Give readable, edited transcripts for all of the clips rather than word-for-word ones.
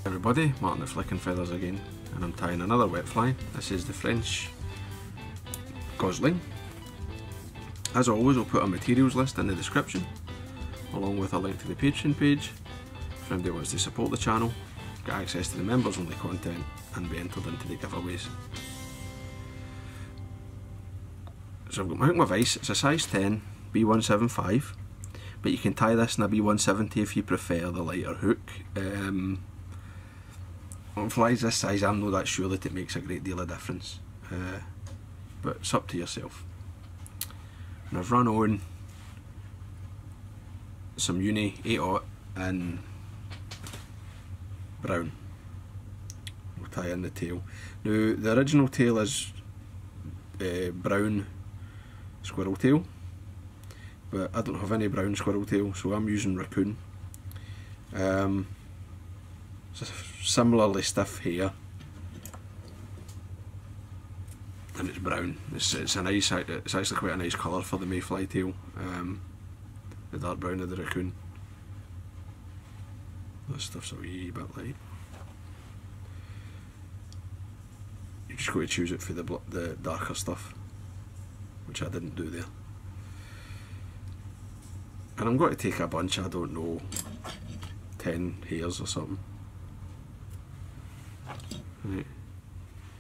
Everybody, Martyn at Flicking Feathers again, and I'm tying another wet fly. This is the French Gosling. As always, I'll put a materials list in the description, along with a link to the Patreon page if anybody wants to support the channel, get access to the members only content and be entered into the giveaways. So I've got my hook and my vice. It's a size 10 B175, but you can tie this in a B170 if you prefer the lighter hook. On flies this size, I'm not that sure that it makes a great deal of difference, but it's up to yourself. And I've run on some Uni 8/0 in brown. We'll tie in the tail. Now the original tail is brown squirrel tail, but I don't have any brown squirrel tail, so I'm using raccoon. It's similarly stiff hair, and it's brown. It's a nice. It's actually quite a nice colour for the mayfly tail. The dark brown of the raccoon. This stuff's a wee bit light. You just got to choose it for the darker stuff, which I didn't do there. And I'm going to take a bunch, I don't know, 10 hairs or something. Right.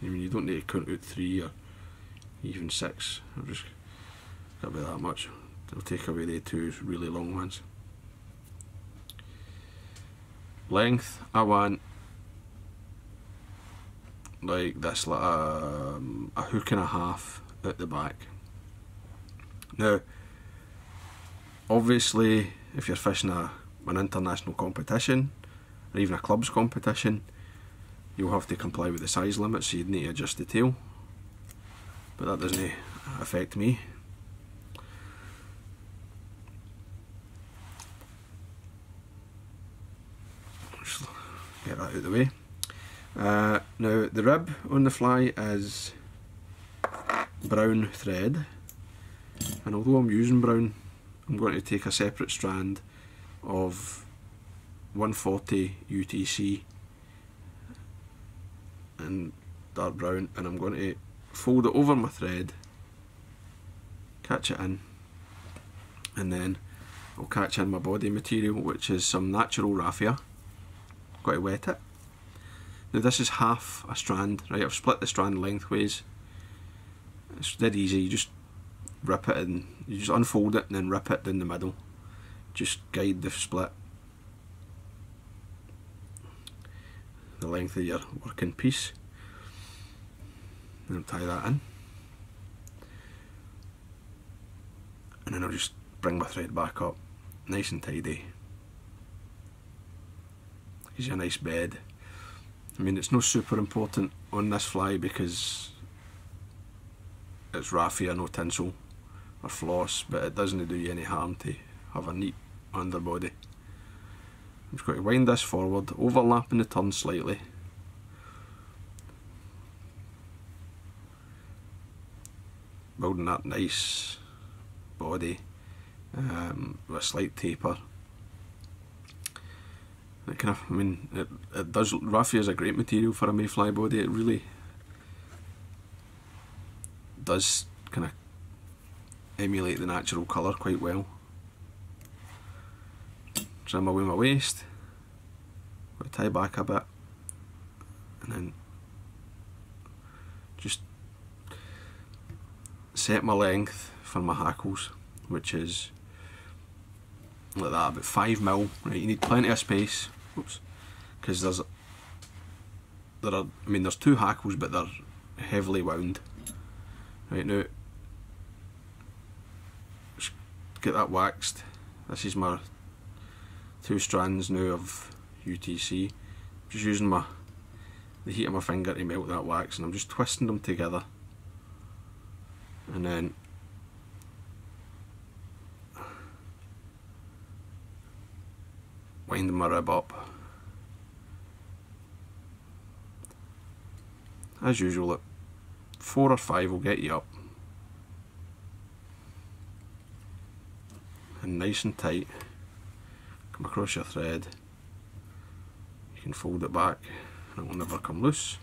I mean, you don't need to count out 3 or even 6. I've just got about that much. I'll take away the 2 really long ones. Length, I want like this, like a hook and a half at the back. Now, obviously, if you're fishing an international competition or even a clubs competition, you'll have to comply with the size limit, so you'd need to adjust the tail, but that doesn't affect me. Just get that out of the way. Now the rib on the fly is brown thread, and although I'm using brown, I'm going to take a separate strand of 140 UTC and dark brown, and I'm going to fold it over my thread, catch it in, and then I'll catch in my body material, which is some natural raffia. Got to wet it. Now this is half a strand, right? I've split the strand lengthways. It's dead easy. You just rip it in, you just unfold it and then rip it in the middle. Just guide the split the length of your working piece, and I'll tie that in, and then I'll just bring my thread back up nice and tidy. Gives you a nice bed. I mean, it's not super important on this fly because it's raffia, no tinsel or floss, but it doesn't do you any harm to have a neat underbody. I'm just going to wind this forward, overlapping the turn slightly. Building that nice body with a slight taper. It kind of, I mean, it does. Raffia is a great material for a mayfly body. It really does kind of emulate the natural colour quite well. Trim away my waist, tie back a bit, and then just set my length for my hackles, which is like that, about 5mm. Right, you need plenty of space. Oops, because there's 2 hackles, but they're heavily wound. Right, now just get that waxed. This is my 2 strands now of UTC. Just using the heat of my finger to melt that wax, and I'm just twisting them together, and then winding my rib up. As usual, at 4 or 5 will get you up, and nice and tight. Come across your thread. You can fold it back and it will never come loose.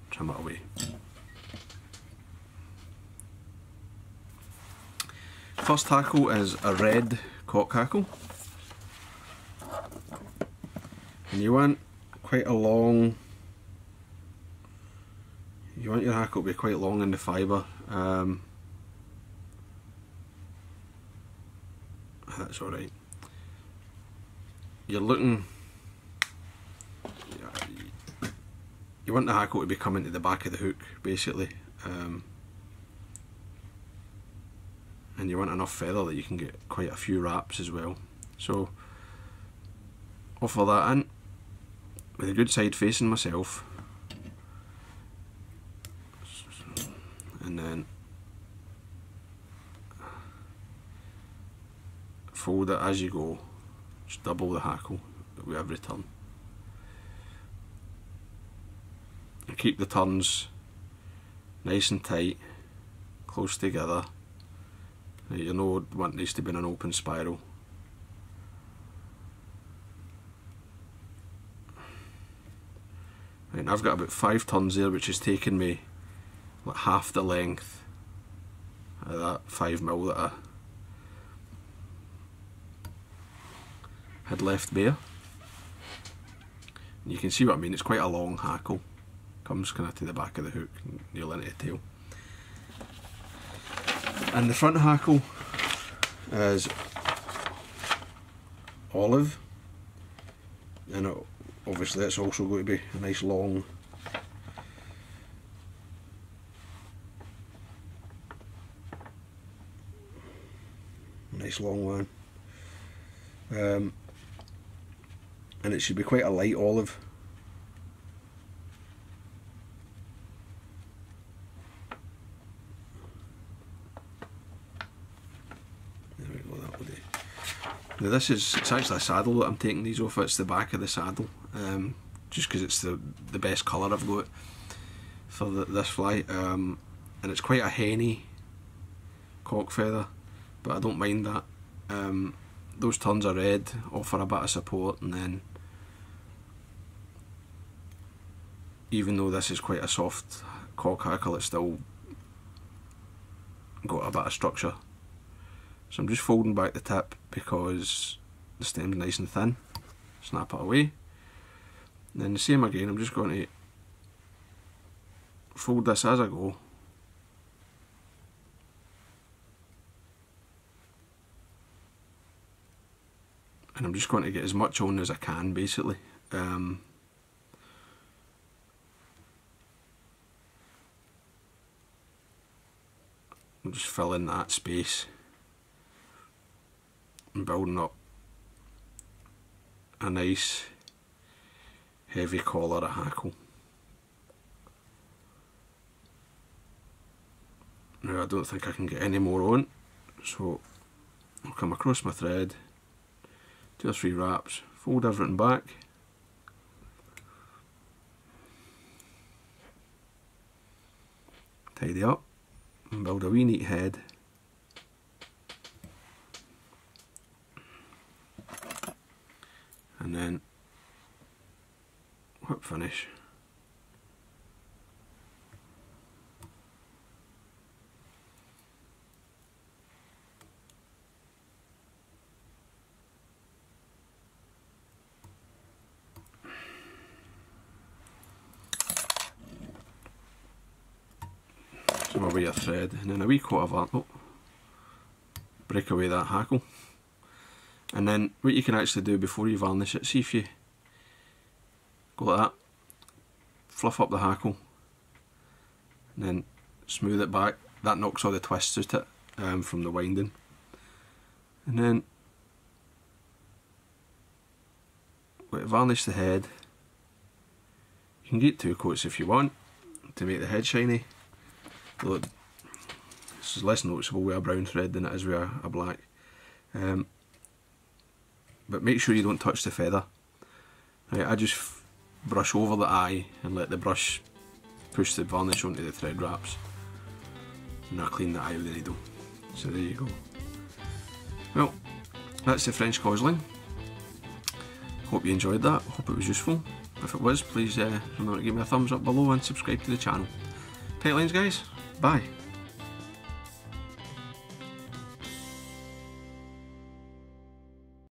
Trim it away. First hackle is a red cock hackle, and you want quite a long, you want your hackle to be quite long in the fibre. That's alright. You're looking, you want the hackle to be coming to the back of the hook basically, and you want enough feather that you can get quite a few wraps as well. So offer that in with a good side facing myself, and then fold it as you go. Just double the hackle with every turn, and keep the turns nice and tight, close together. You know, want these to be in an open spiral. Right, I've got about 5 turns there, which has taken me like half the length of that 5mm that I had left bare. And you can see what I mean, it's quite a long hackle. Comes kind of to the back of the hook, nearly into the tail. And the front hackle is olive, and obviously it's also going to be a nice long one, and it should be quite a light olive. Now this is, it's actually a saddle that I'm taking these off. It's the back of the saddle, just because it's the best colour I've got for this fly, and it's quite a henny cock feather, but I don't mind that. Those turns are red, offer a bit of support, and then even though this is quite a soft cock hackle, it's still got a bit of structure. So I'm just folding back the tip because the stem's nice and thin. Snap it away. And then the same again, I'm just going to fold this as I go. And I'm just going to get as much on as I can basically. I'm just filling that space and building up a nice heavy collar of hackle. Now I don't think I can get any more on, so I'll come across my thread, 2 or 3 wraps, fold everything back, tidy up and build a wee neat head. And then whip finish. Some away your thread, and then a wee coat of that. Break away that hackle. And then what you can actually do before you varnish it, see if you go like that, fluff up the hackle, and then smooth it back. That knocks all the twists out it from the winding. And then varnish the head. You can get 2 coats if you want to make the head shiny. Look, this is less noticeable with a brown thread than it is with a black. But make sure you don't touch the feather. Right, I just brush over the eye and let the brush push the varnish onto the thread wraps, and I clean the eye with the needle. So there you go. Well, that's the French Gosling. Hope you enjoyed that, hope it was useful. If it was, please remember to give me a thumbs up below and subscribe to the channel. Tight lines guys, bye.